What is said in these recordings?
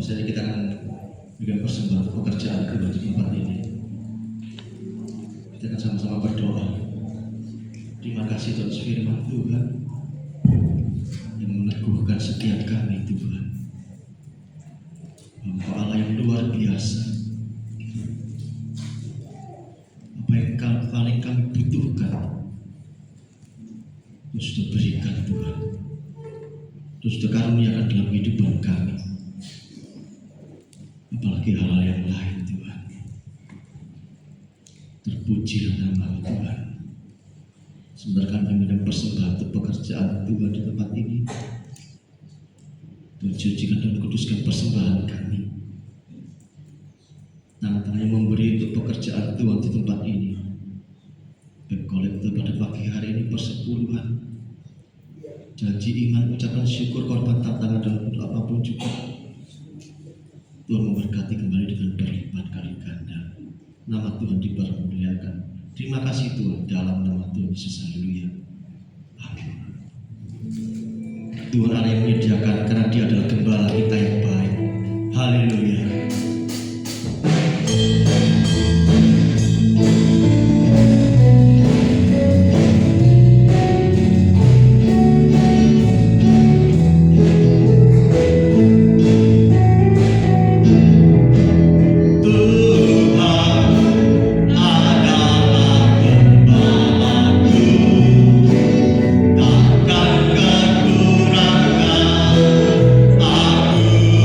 Misalnya kita akan berikan persembahan untuk pekerjaan Tuhan di tempat ini. Kita akan sama-sama berdoa. Terima kasih atas firman Tuhan yang meneguhkan setiap kami, Tuhan. Engkau Allah yang luar biasa. Apa yang paling kami butuhkan, Tuhan sudah berikan, Tuhan. Tuhan sudah karuniakan dalam kehidupan kami. Apalagi hal-hal yang lain, Tuhan. Terpujilah nama Tuhan. Sebenarnya kami dengan persembahan untuk pekerjaan Tuhan di tempat ini. Tuhan sucikan dan kuduskan persembahan kami. Tangan-tangan yang memberi untuk pekerjaan Tuhan di tempat ini. Baik kolektor pada pagi hari ini persepuluhan. Janji iman, ucapan syukur, korban tantangan dalam bentuk apapun juga. Tuhan memberkati kembali dengan berlipat kali ganda. Nama Tuhan dipermuliakan. Terima kasih Tuhan dalam nama Tuhan Yesus. Haleluya. Amin. Tuhan Allah yang menyediakan karena Dia adalah gembala kita yang baik. Haleluya. Aku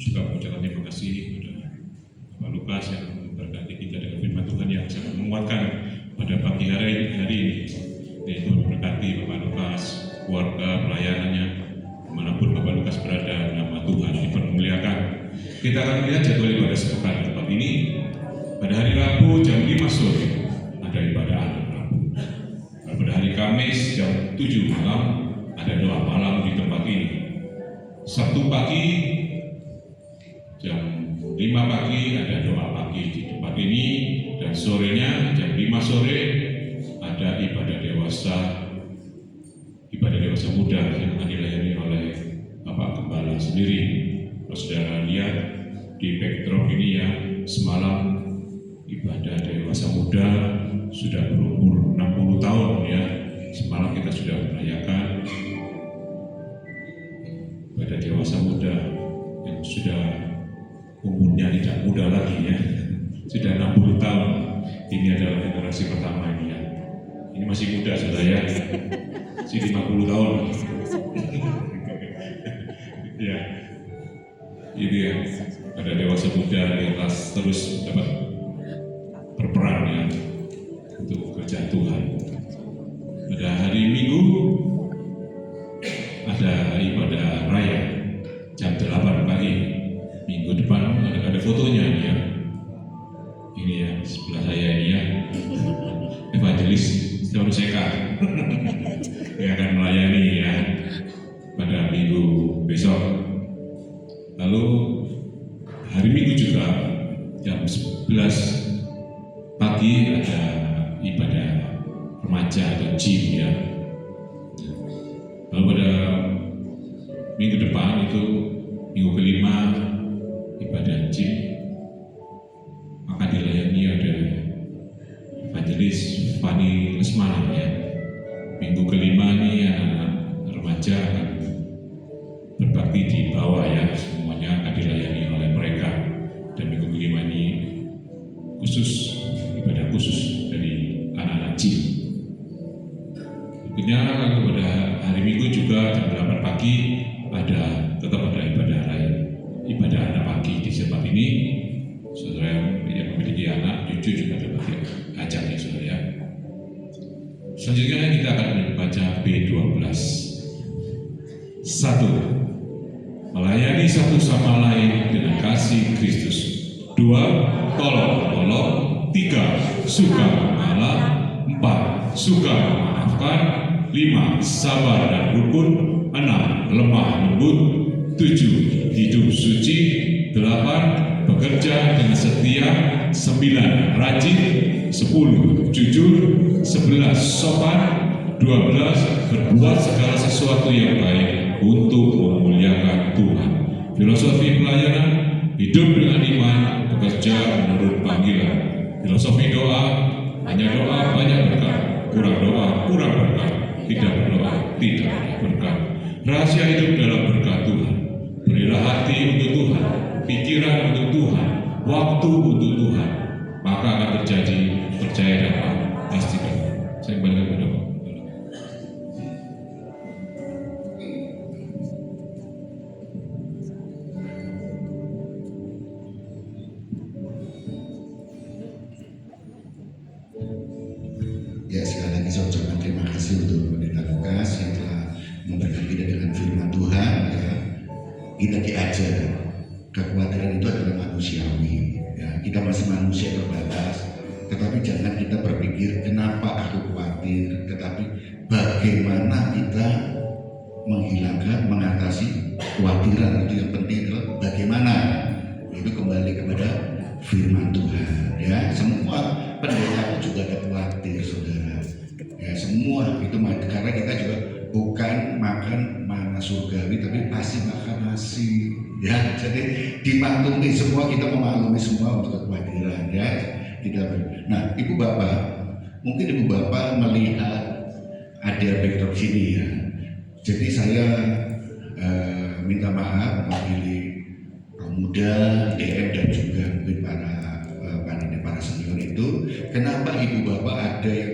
juga mengucapkan terima kasih kepada Pak Lukas yang memberkati kita dengan firman Tuhan yang sangat menguatkan pada pagi hari ini. Yaitu memberkati Bapak Lukas, keluarga, pelayanannya, dimanapun Bapak Lukas berada, nama Tuhan dipermuliakan. Kita akan melihat jadwal ibadah sepekan ke depan ini. Pada hari Rabu jam 5 sore ada ibadah anak Rabu. Pada hari Kamis jam 7 malam ada doa malam di tempat ini. Sabtu pagi jam 5 pagi ada doa pagi di tempat ini, dan sorenya jam 5 sore ada ibadah dewasa muda yang akan dilayani oleh Bapak Gembala sendiri. Kalau saudara lihat di backdrop ini ya, semalam ibadah dewasa muda sudah berumur 60 tahun ya. Semalam kita sudah merayakan ibadah dewasa muda yang sudah umurnya tidak muda lagi ya, sudah 60 tahun. Ini adalah generasi pertama ini ya. Ini masih muda saudara ya, masih 50 tahun. Ya, ini ya, pada dewasa muda yang terus dapat berperan ya untuk kerjaan Tuhan. Pada hari Minggu ada ibadah raya jam 8 pagi. Minggu depan ada fotonya nih ya. Ini ya, sebelah saya ini ya, evangelis Stefano Seka yang akan melayani ya pada minggu besok. Lalu hari Minggu juga jam 11 pagi ada ibadah remaja atau gym ya. Lalu pada minggu depan itu minggu kelima ibadah gym akan dilayani ada evangelis Fani Lesmana ya. Minggu kelima ini anak remaja akan berbakti di bawah ya, semuanya akan dilayani oleh mereka. Dan minggu kelima ini khusus ibadah khusus dari anak-anak gym. Berikutnya lalu pada hari Minggu juga jam 8 pagi tetap ada ibadah anak pagi di tempat ini. Saudara yang memiliki anak, cucu juga dapat diajak ya saudara ya. Selanjutnya kita akan membaca B12. 1. Melayani satu sama lain dengan kasih Kristus. 2. Tolong. 3. Suka mengalah. 4. Suka memaafkan. 5. Sabar dan rukun. 6. Lemah lembut. 7. Hidup suci. 8. Bekerja dengan setia. 9. Rajin. 10. Jujur. 11. Sopan. 12. Berbuat segala sesuatu yang baik untuk memuliakan Tuhan. Filosofi pelayanan, hidup dengan iman, bekerja menurut panggilan. Filosofi doa, hanya doa banyak berkat, kurang doa kurang berkat, tidak berdoa tidak berkat. Rahasia hidup dalam berkat Tuhan. Berilah hati untuk Tuhan, pikiran untuk Tuhan, waktu untuk Tuhan, maka akan terjadi. Percaya dapat, pasti dapat. Saya kembalikan kepada Bapak. Ya, sekali lagi saya ucapkan terima kasih untuk Pendeta Lukas yang telah memberkati kita dengan firman Tuhan ya. Kita diajar kekhawatiran itu adalah manusiawi ya. Kita masih manusia terbatas, tetapi jangan kita berpikir kenapa aku khawatir, tetapi bagaimana kita mengatasi kekhawatiran. Itu yang penting adalah bagaimana. Itu kembali kepada firman Tuhan ya. Semua pendeta itu juga ada khawatir saudara ya, semua itu karena kita juga bukan makan mana surgawi, tapi pasti makan nasi ya. Jadi dimaklumi semua, kita memaklumi semua untuk kekhawatiran ya kita. Nah, ibu bapak, mungkin ibu bapak melihat ada backdrop sini ya. Jadi saya minta maaf mewakili kaum muda, DM dan juga mungkin para senior itu, kenapa ibu bapak ada yang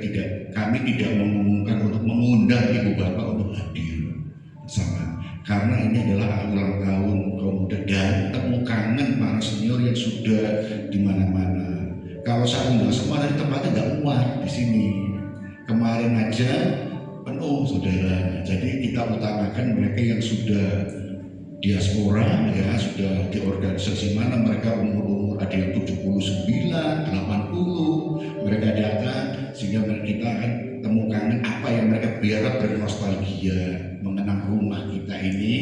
kami tidak mengumumkan untuk mengundang ibu bapak untuk hadir bersama. karena ini adalah ulang tahun kaum muda dan temu kangen para senior yang sudah di mana-mana. Kalau saya undang semua dari tempatnya nggak muat di sini. Kemarin aja penuh saudara. Jadi kita utamakan mereka yang sudah diaspora, ya sudah di organisasi mana mereka umur ada yang 79, 80, mereka datang sehingga kita akan temukan apa yang mereka biar bernostalgia mengenang rumah kita ini,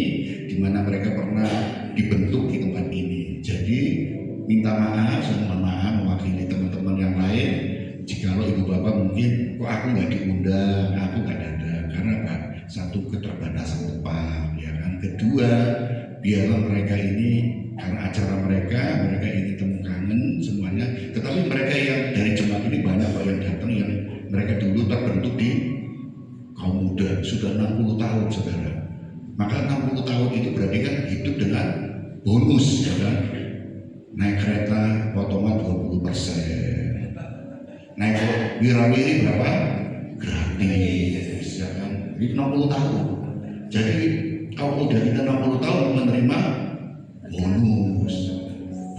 di mana mereka pernah dibentuk di tempat ini. Jadi minta maaf, saya mohon maaf mewakili teman-teman yang lain. Jikalau ibu bapak mungkin kok aku nggak diundang, aku nggak datang, karena apa? Satu, keterbatasan tempat, ya kan. Kedua, biarlah mereka ini karena acara mereka ini temu kangen semuanya. Tetapi mereka yang dari jemaat ini banyak Pak yang datang yang mereka dulu terbentuk di kaum muda sudah 60 tahun saudara. Maka 60 tahun itu berarti kan hidup dengan bonus, ya kan. Naik kereta potongan 20%, naik wirawiri berapa? Gratis, ya kan. Itu 60 tahun. Jadi kaum muda kita 60 tahun menerima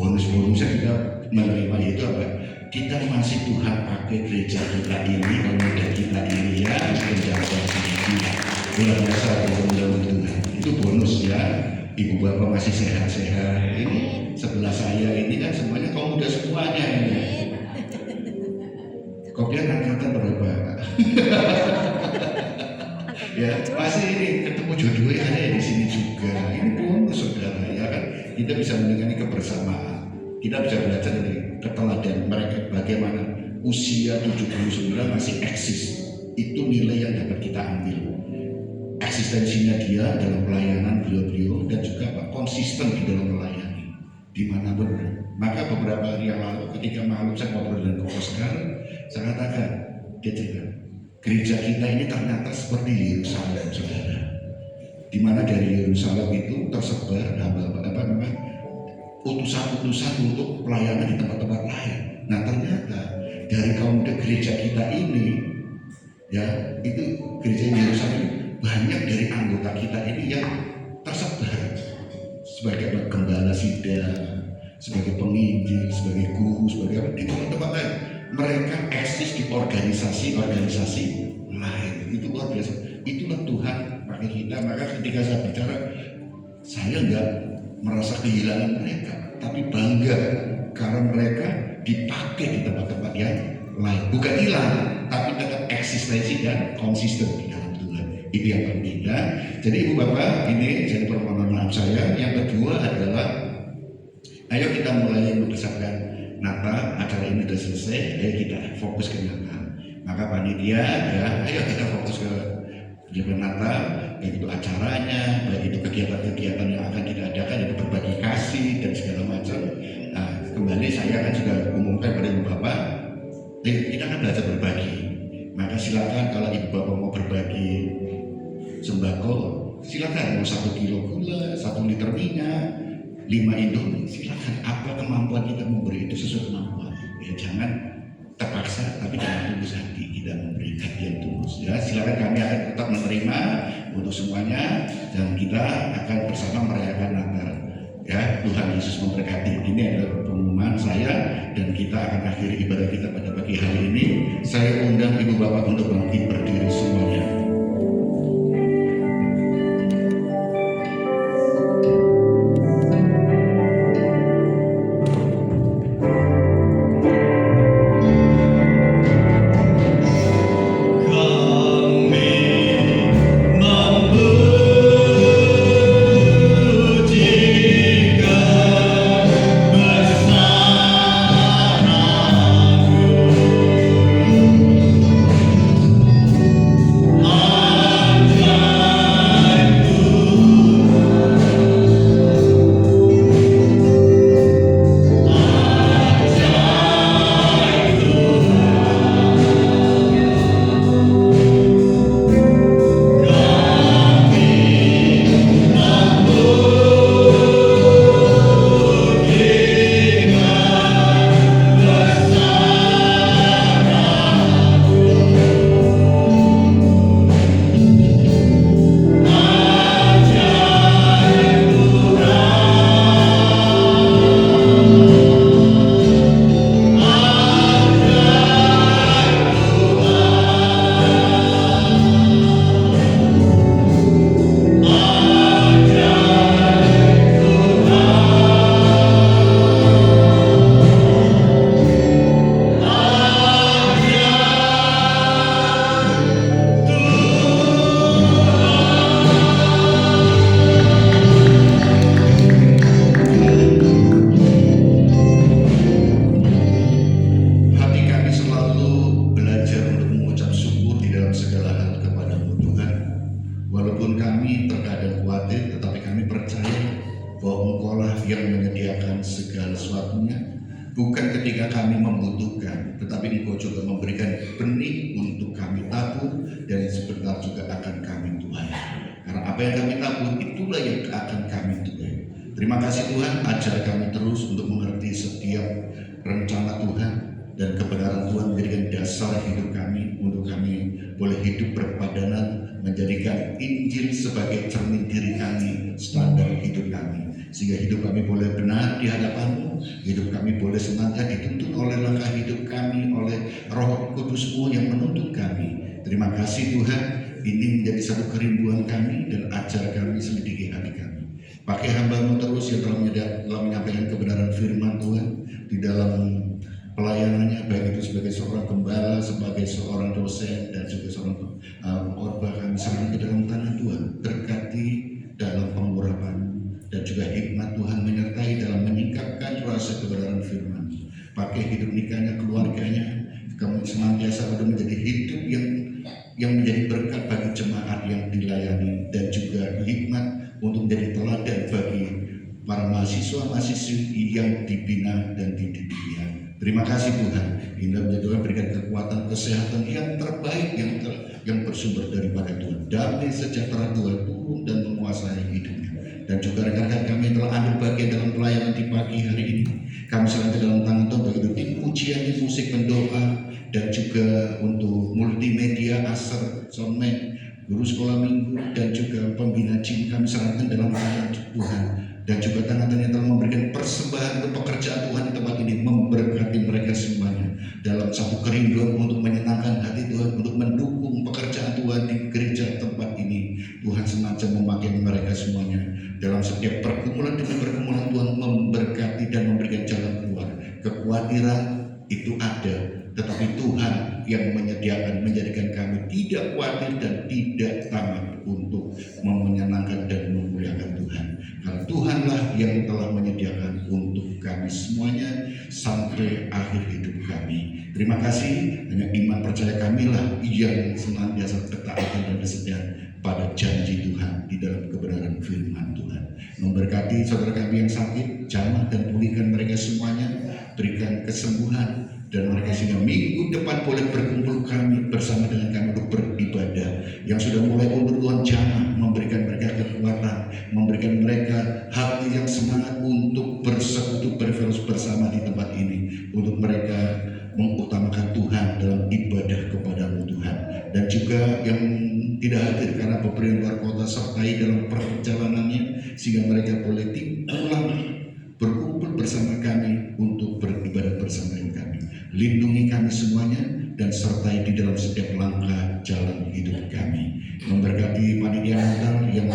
bonusnya kita menerima itu apa? Kita masih Tuhan pakai gereja kita ini, kaum muda kita ini ya, menjaga sedikit luar biasa mudah-mudahan Tuhan. Itu bonus ya. Ibu bapak masih sehat-sehat. Ini sebelah saya ini kan semuanya kaum muda semuanya ini. Kopian angkatan berapa? Ya pasti ini ketemu jodohnya ada di sini juga. Ini bonus saudara, ya kan. Kita bisa mendengarkan kebersamaan. Kita bisa belajar dari keteladanan mereka bagaimana usia 79 masih eksis. Itu nilai yang dapat kita ambil. Eksistensinya dia dalam pelayanan beliau dan juga konsisten di dalam melayani dimanapun. Maka beberapa hari yang lalu ketika malam saya ngobrol dengan Oscar, saya katakan, dia cerita, gereja kita ini ternyata seperti Yerusalem, saudara. Di mana dari Yerusalem itu tersebar utusan-utusan untuk pelayanan di tempat-tempat lain. Nah ternyata dari kaum muda gereja kita ini, ya itu gereja Yerusalem banyak dari anggota kita ini yang tersebar sebagai gembala sidang, sebagai penginjil, sebagai guru, sebagai apa di tempat-tempat lain. Mereka eksis di organisasi lain. Itu luar biasa. Itulah Tuhan pakai kita. Maka ketika saya bicara, saya enggak merasa kehilangan mereka, tapi bangga karena mereka dipakai di tempat-tempat yang lain. Bukan hilang, tapi tetap eksistensi dan konsisten di dalam Tuhan. Itu yang penting ya. Jadi ibu bapak, ini jadi permohonan maaf saya. Yang kedua adalah, ayo kita mulai mempersiapkan Natal. Acara ini sudah selesai, ayo kita fokus ke Natal. Maka panitia ya, ayo kita fokus ke Natal, baik itu acaranya, baik itu kegiatan-kegiatan yang akan kita adakan, itu berbagi kasih dan segala macam. Nah, kembali saya akan juga umumkan pada ibu bapak, kita akan belajar berbagi. Maka silakan kalau ibu bapak mau berbagi sembako, silakan mau 1 kilo gula, 1 liter minyak, 5 indomie, silakan. Apa kemampuan kita memberi itu sesuai kemampuan. Ya jangan terpaksa, tapi dengan tulus hati kita memberi hadiah tulus. Ya silakan, kami akan tetap menerima untuk semuanya dan kita akan bersama merayakan Natal. Ya Tuhan Yesus memberkati. Ini adalah pengumuman saya dan kita akan akhiri ibadah kita pada pagi hari ini. Saya undang ibu bapak untuk bangkit berdiri semuanya. Amin. kami terkadang khawatir, tetapi kami percaya bahwa Engkaulah yang menyediakan segala sesuatunya. Bukan ketika kami membutuhkan, tetapi Engkau juga memberikan benih untuk kami tabur, dan sebentar juga akan kami tuai. Karena apa yang kami tabur, itulah yang akan kami tuai. Terima kasih Tuhan, ajar kami terus untuk mengerti setiap rencana Tuhan, dan kebenaran Tuhan menjadikan dasar hidup kami, untuk kami boleh hidup berpadanan, menjadikan Injil sebagai cermin diri kami, standar hidup kami, sehingga hidup kami boleh benar di hadapan-Mu, hidup kami boleh senantiasa dituntun oleh langkah hidup kami, oleh Roh Kudus-Mu yang menuntun kami. Terima kasih Tuhan, ini menjadi satu kerinduan kami, dan ajar kami, selidiki hati kami. Pakai hamba-Mu terus yang telah menyampaikan kebenaran firman Tuhan di dalam pelayanannya, baik itu sebagai seorang gembala, sebagai seorang dosen, dan juga seorang khotbah. Kami serahkan ke dalam tangan Tuhan. Berkati dalam pengurapan dan juga hikmat Tuhan menyertai dalam menyingkapkan rasa kebenaran firman. Pakai hidup nikahnya, keluarganya, kami senantiasa sudah menjadi hidup yang menjadi berkat bagi jemaat yang dilayani, dan juga hikmat untuk menjadi teladan bagi para mahasiswa-mahasiswi yang dibina dan dididik. Terima kasih Tuhan, Indah menjadi Tuhan berikan kekuatan, kesehatan yang terbaik, yang bersumber daripada Tuhan. Damai sejahtera Tuhan turun dan menguasai hidupnya. Dan juga rekan-rekan kami telah ambil bagian dalam pelayanan di pagi hari ini. Kami serahkan ke dalam tangan Tuhan, begitu tim pujian, tim musik, pendoa, dan juga untuk multimedia, asar, soundman, guru sekolah minggu, dan juga pembina jin. Kami serahkan dalam tangan Tuhan. Dan juga tangan-tangan yang telah memberikan persembahan untuk pekerjaan Tuhan di tempat ini, memberkati mereka semuanya dalam satu kerinduan untuk menyenangkan hati Tuhan, untuk mendukung pekerjaan Tuhan di gereja tempat ini. Tuhan sengaja memakai mereka semuanya dalam setiap pergumulan demi pergumulan. Tuhan memberkati dan memberikan jalan keluar. Kekhawatiran itu ada, tetapi Tuhan yang menyediakan, menjadikan kami tidak khawatir dan tidak tamak untuk menyenangkan dan memuliakan Tuhan. Karena Tuhanlah yang telah menyediakan untuk kami semuanya sampai akhir hidup kami. Terima kasih, hanya iman percaya kamilah yang senantiasa ketaatan dan kesetiaan pada janji Tuhan di dalam kebenaran firman Tuhan. Memberkati saudara kami yang sakit, jamah dan pulihkan mereka semuanya, berikan kesembuhan, dan mereka sehingga minggu depan boleh berkumpul kami bersama dengan kami untuk beribadah. Yang sudah mulai undur Tuhan jamah, memberikan mereka kekuatan, memberikan mereka hati yang semangat untuk bersekutu, berfellowship bersama di tempat ini, untuk mereka mengutamakan Tuhan dalam ibadah kepada-Mu Tuhan. Dan juga yang tidak hadir karena bepergian luar kota, sertai dalam perjalanannya, sehingga mereka boleh pulang berkumpul bersama kami untuk beribadah bersama dengan kami. Lindungi kami semuanya dan sertai di dalam setiap langkah jalan hidup kami. Memberkati panitia Natal yang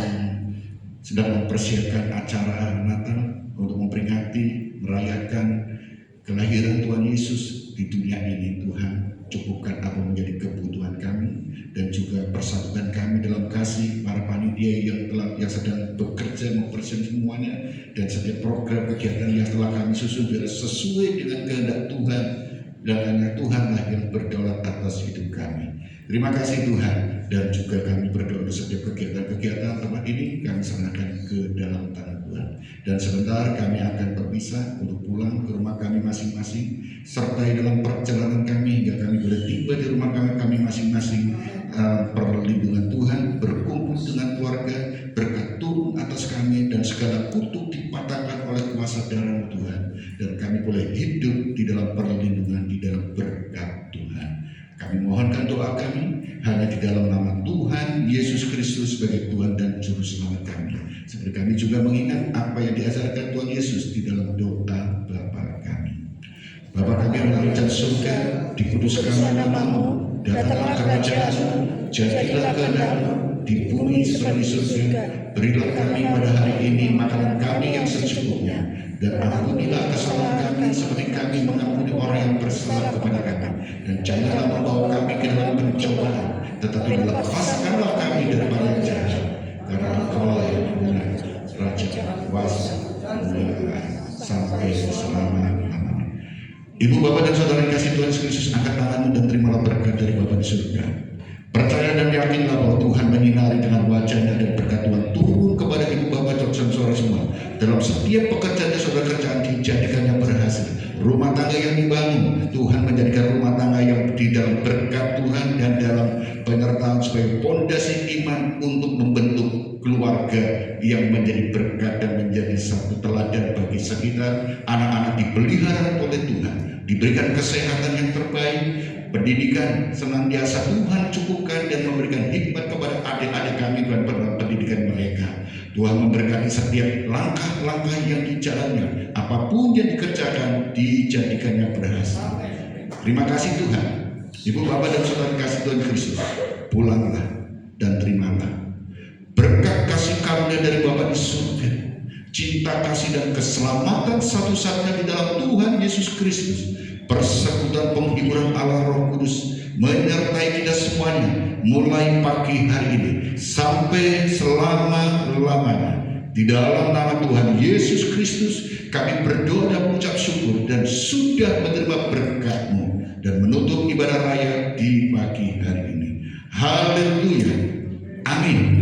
sedang mempersiapkan acara Natal untuk memperingati, merayakan kelahiran Tuhan Yesus di dunia ini. Tuhan, cukupkan apa menjadi kebutuhan kami, dan juga persatukan kami dalam kasih para panitia yang sedang bekerja mempersiapkan semuanya, dan setiap program kegiatan yang telah kami susun biar sesuai dengan kehendak Tuhan, dan hanya Tuhanlah yang berdaulat atas hidup kami. Terima kasih Tuhan, dan juga kami berdoa untuk setiap kegiatan-kegiatan tempat ini kami serahkan ke dalam tangan Tuhan. Dan sebentar kami akan berpisah untuk pulang ke rumah kami masing-masing, sertai dalam perjalanan kami hingga kami boleh tiba di rumah kami masing-masing. Perlindungan Tuhan, berkumpul dengan keluarga, berkat turun atas kami, dan segala kutuk dipatahkan oleh kuasa darah Tuhan, dan kami boleh hidup di dalam perlindungan, di dalam berkat Tuhan. Kami mohonkan doa kami hanya di dalam nama Tuhan Yesus Kristus sebagai Tuhan dan Juru Selamat kami. Seperti kami juga mengingat apa yang diajarkan Tuhan Yesus di dalam doa Bapa kami. Bapa kami yang ada di surga, dikuduskanlah nama-Mu, datanglah kerajaan-Mu, jadilah kehendak-Mu di bumi seperti di surga. Berilah kami pada hari ini makanan kami yang secukupnya, dan ampunilah kesalahan kami seperti kami mengampuni orang yang bersalah kepada kami. Dan janganlah membawa kami ke dalam pencobaan, tetapi lepaskanlah kami daripada yang jahat. Karena Engkau yang punya Raja, kuasa, kemuliaan sampai selama-lamanya. Ibu, Bapak, dan saudara yang kasih Tuhan Yesus Kristus, angkat tanganmu dan terimalah berkat dari Bapa di surga. Percaya dan yakinlah bahwa Tuhan menyinari dengan wajahnya dan berkat Tuhan turun kepada ibu bapak dan saudara semua. Dalam setiap pekerjaan dan saudara kerjaan dijadikannya berhasil. Rumah tangga yang dibangun, Tuhan menjadikan rumah tangga yang di dalam berkat Tuhan dan dalam penyertaan sebagai pondasi iman untuk membentuk keluarga yang menjadi berkat dan menjadi satu teladan bagi sekitar. Anak-anak dipelihara oleh Tuhan, diberikan kesehatan yang terbaik, pendidikan senantiasa Tuhan cukupkan dan memberikan hikmat kepada adik-adik kami dalam pendidikan mereka. Tuhan memberkati setiap langkah-langkah yang dijalannya, apapun yang dikerjakan dijadikannya berhasil. Terima kasih Tuhan. Ibu bapak dan saudara kasih Tuhan Kristus, pulanglah dan terimalah berkat kasih karunia dari Bapa di surga, cinta kasih dan keselamatan satu-satunya di dalam Tuhan Yesus Kristus, persekutuan penghiburan Allah Roh Kudus menyertai kita semuanya mulai pagi hari ini sampai selama-lamanya. Di dalam nama Tuhan Yesus Kristus kami berdoa dan mengucap syukur dan sudah menerima berkat-Mu dan menutup ibadah raya di pagi hari ini. Haleluya. Amin.